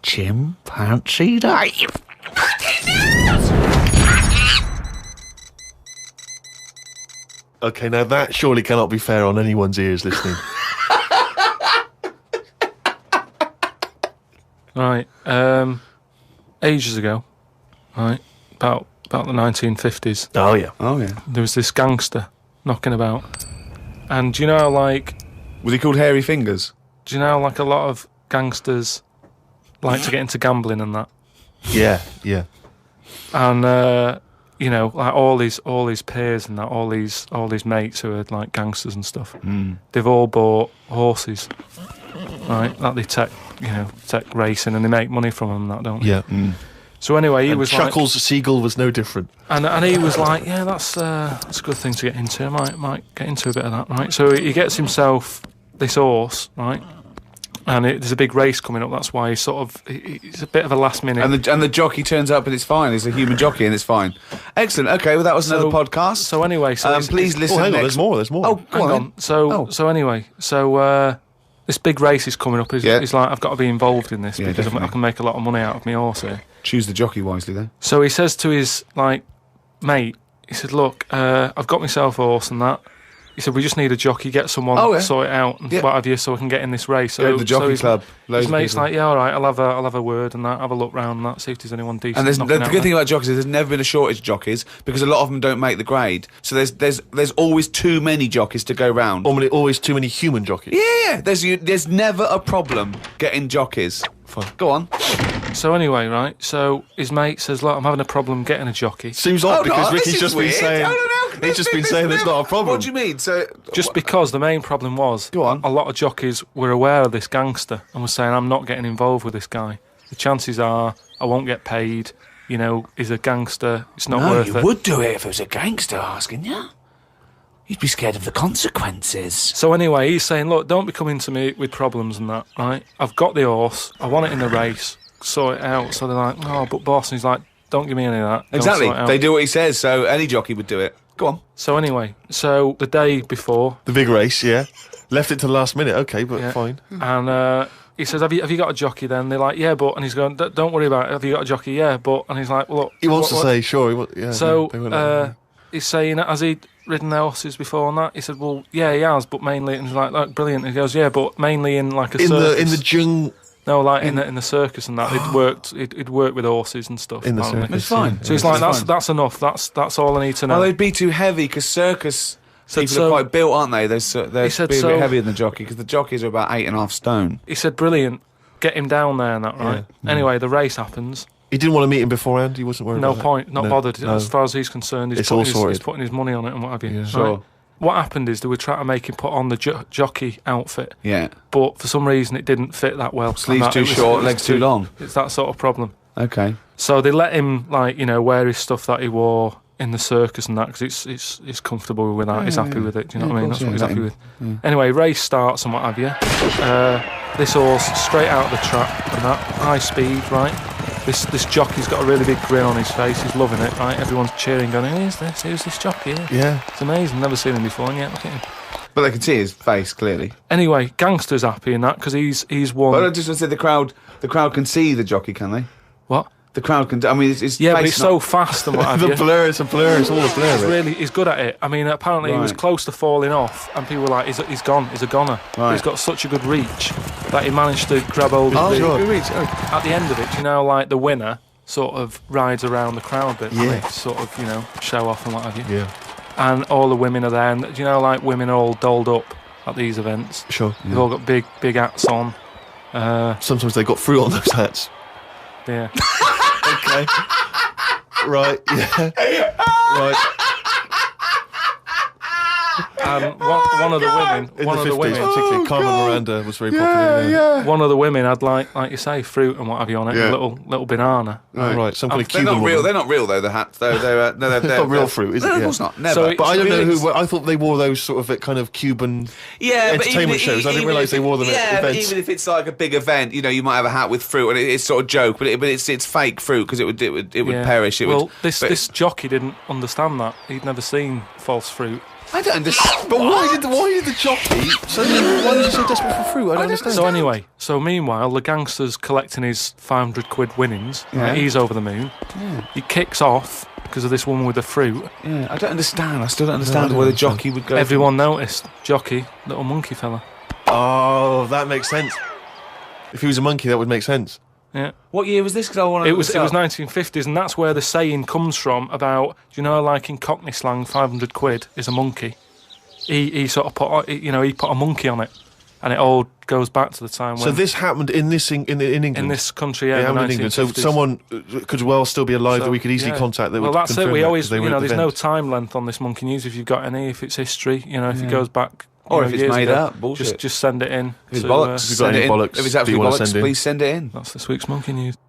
chimpanzee day. Okay, now that surely cannot be fair on anyone's ears listening. Right, ages ago, right, about the 1950s. Oh yeah. There was this gangster knocking about, and do you know, like, Was he called Hairy Fingers? do you know, like, a lot of gangsters like to get into gambling and that, Yeah. and you know, like all his peers and that, all these mates who are like gangsters and stuff, they've all bought horses, right? That they take racing and they make money from them, that, don't they? Yeah. So anyway, he And was Chuckles the Seagull was no different. and he was like, yeah, that's a good thing to get into. I might get into a bit of that, right? So he gets himself this horse, right? And there's a big race coming up. That's why he's a bit of a last minute. And the jockey turns up and it's fine. He's a human jockey and it's fine. Excellent. Okay, well that was another podcast. So anyway, please listen. Oh, hang on, next. there's more. Oh, go on. So anyway, this big race is coming up. He's like, I've got to be involved in this because definitely. I can make a lot of money out of my horse here. Choose the jockey wisely, then. So he says to his mate, he said, look, I've got myself a horse and that. He said, we just need a jockey, get someone to sort it out and what have you, so I can get in this race. So Go to the jockey club. His mate's like, yeah, all right, I'll have a word and that, have a look round and that, see if there's anyone decent. And the good thing about jockeys is there's never been a shortage of jockeys because a lot of them don't make the grade. So there's always too many jockeys to go round. Always too many human jockeys. Yeah, there's never a problem getting jockeys. Fine. Go on. So anyway, right, so his mate says, look, I'm having a problem getting a jockey. Seems odd because this Ricky's is just weird. been saying. He's just been saying there's not a problem. What do you mean? So Just because the main problem was Go on. a lot of jockeys were aware of this gangster and were saying, I'm not getting involved with this guy. The chances are I won't get paid, you know, he's a gangster, it's not worth it. you would do it if it was a gangster asking you. You'd be scared of the consequences. So anyway, he's saying, look, don't be coming to me with problems and that, right? I've got the horse, I want it in the race, sort it out. So they're like, oh, but boss, and he's like, don't give me any of that. Go Exactly. sort it out. They do what he says, so any jockey would do it. Go on. So anyway, so the day before, The big race, yeah. Left it to the last minute, okay, but Yeah. fine. and he says, have you got a jockey then? They're like, yeah, but, and he's going, don't worry about it, have you got a jockey? Yeah, but, and he's like, well, look. He wants what- to say, sure. Yeah, So they won't let him. he's saying, has he ridden their horses before and that? He said, well, yeah, he has, but mainly, and he's like brilliant. He goes, yeah, but mainly in like a circus. in the jung. No, like in the circus and that. He'd worked with horses and stuff. In the apparently. circus. It's fine. So he's like, that's enough. That's all I need to know. Well, they'd be too heavy because circus people are quite built, aren't they? They're He said a so. bit heavier than the jockey because the jockeys are about 8.5 stone. He said, brilliant. Get him down there and that, right? Anyway, the race happens. He didn't want to meet him beforehand. He wasn't worried No about that. point. Not bothered. no. As far as he's concerned, It's all he's sorted. putting his money on it and what have you. Yeah. Right? Sure. What happened is they were trying to make him put on the jockey outfit, Yeah. but for some reason it didn't fit that well. Sleeves And that- too it was- short, it was legs too long. It's that sort of problem. Okay. So they let him, like, you know, wear his stuff that he wore in the circus and that because it's comfortable with that. He's happy with it. Do you know what I mean? That's what he's happy with. Anyway, race starts and what have you. This horse straight out of the trap and that high speed, right? This jockey's got a really big grin on his face. He's loving it, right? Everyone's cheering, going, "Who's this? Who's this jockey?" Yeah. It's amazing. Never seen him before, and yet look at him. But they can see his face clearly. Anyway, gangster's happy in that because he's won. But I just want to say the crowd can see the jockey, can they? What? The crowd can. I mean, it's Yeah, but face he's so fast and what have you. The blur, it's a blur, it's all a blur. He's good at it. I mean, apparently he was Right. close to falling off, and people were like, he's gone, he's a goner. Right. He's got such a good reach that he managed to grab hold of sure. Good reach. at the end of it, you know, like the winner sort of rides around the crowd a bit, Yeah. to sort of, you know, show off and what have you. Yeah, And all the women are there, and you know, like women are all dolled up at these events. sure. They've all got big hats on. Sometimes they got fruit on those hats. Yeah. Okay. Right, yeah. Right. And one of the women, In one the of the 50s, women, particularly, Carmen Miranda was very popular. Yeah. one of the women had like you say, fruit and what have you on it, Yeah. a little banana. Oh, right, some kind of They're Cuban not real. woman. They're not real though. The hats though. They're not real fruit, is it? No, of Yeah. course not. Never. So But I don't know Really? who. I thought they wore those sort of kind of Cuban entertainment shows. I didn't realise they wore them at but events. even if it's like a big event, you know, you might have a hat with fruit, and it's sort of joke, but it's fake fruit because it would Yeah. perish. This jockey didn't understand that. He'd never seen false fruit. I don't understand. But why did the jockey why was he so desperate for fruit? I don't understand. So anyway, meanwhile, the gangster's collecting his 500 quid winnings. Yeah. Right, he's over the moon. Yeah. He kicks off because of this woman with the fruit. Yeah, I don't understand. I still don't understand why the jockey would go. Everyone noticed. Jockey, little monkey fella. Oh, that makes sense. If he was a monkey, that would make sense. Yeah. What year was this? Because I want to. It was 1950s, and that's where the saying comes from about, do you know, like in Cockney slang, 500 quid is a monkey. He sort of put, he put a monkey on it, and it all goes back to the time when. So this happened in England. In this country, yeah. In England. So someone could well still be alive that we could easily contact. That well, would that's it. We always, there's event. no time length on this monkey news. If you've got any, if it's history, if it goes back. Or if it's made up, bullshit. Just send it in. If it's bollocks, if you've got any bollocks, if it's absolutely bollocks, please send it in. That's this week's monkey news.